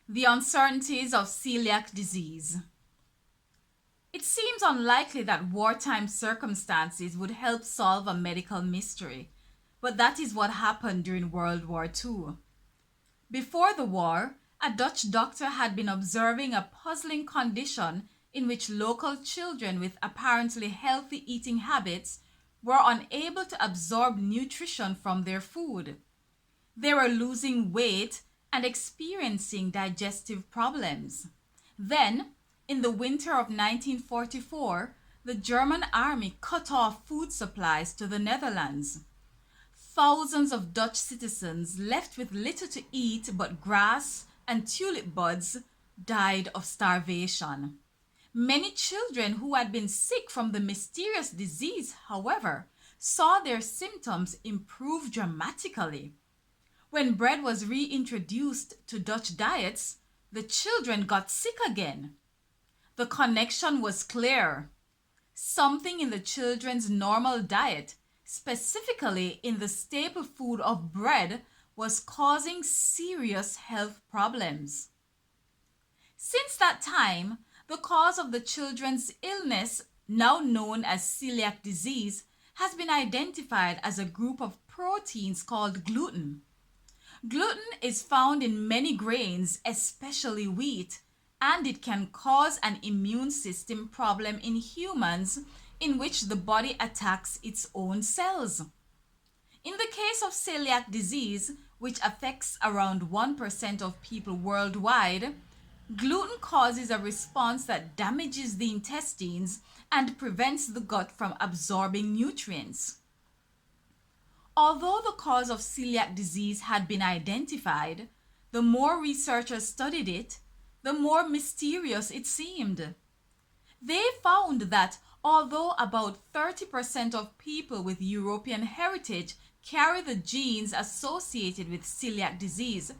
The uncertainties of celiac disease. It seems unlikely that wartime circumstances would help solve a medical mystery, but that is what happened during World War II. Before the war, a Dutch doctor had been observing a puzzling condition in which local children with apparently healthy eating habits were unable to absorb nutrition from their food. They were losing weight and experiencing digestive problems. Then, in the winter of 1944, the German army cut off food supplies to the Netherlands. Thousands of Dutch citizens left with little to eat but grass and tulip buds died of starvation. Many children who had been sick from the mysterious disease, however, saw their symptoms improve dramatically. When bread was reintroduced to Dutch diets, the children got sick again. The connection was clear. Something in the children's normal diet, specifically in the staple food of bread, was causing serious health problems. Since that time, the cause of the children's illness, now known as celiac disease, has been identified as a group of proteins called gluten. Gluten is found in many grains, especially wheat, and it can cause an immune system problem in humans in which the body attacks its own cells. In the case of celiac disease, which affects around 1% of people worldwide, gluten causes a response that damages the intestines and prevents the gut from absorbing nutrients. Although the cause of celiac disease had been identified, the more researchers studied it, the more mysterious it seemed. They found that although about 30% of people with European heritage carry the genes associated with celiac disease,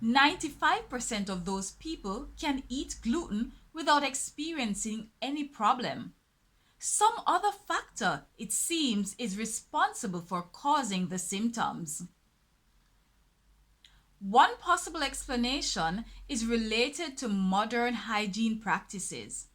95% of those people can eat gluten without experiencing any problem. Some other factor, it seems, is responsible for causing the symptoms. One possible explanation is related to modern hygiene practices.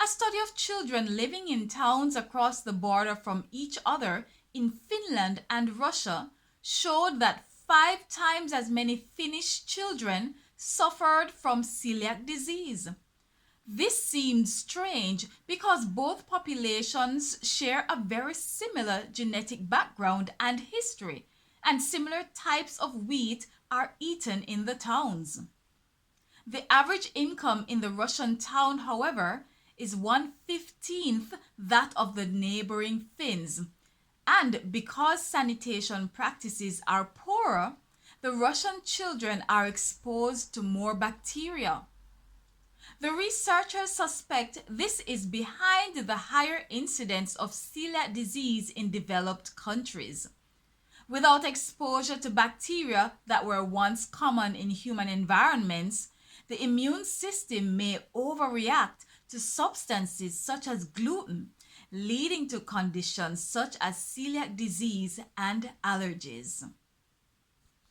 A study of children living in towns across the border from each other in Finland and Russia showed that 5 times as many Finnish children suffered from celiac disease. This seemed strange because both populations share a very similar genetic background and history, and similar types of wheat are eaten in the towns. The average income in the Russian town, however, is 1/15 that of the neighboring Finns. And because sanitation practices are poorer, the Russian children are exposed to more bacteria. The researchers suspect this is behind the higher incidence of celiac disease in developed countries. Without exposure to bacteria that were once common in human environments, the immune system may overreact to substances such as gluten, leading to conditions such as celiac disease and allergies.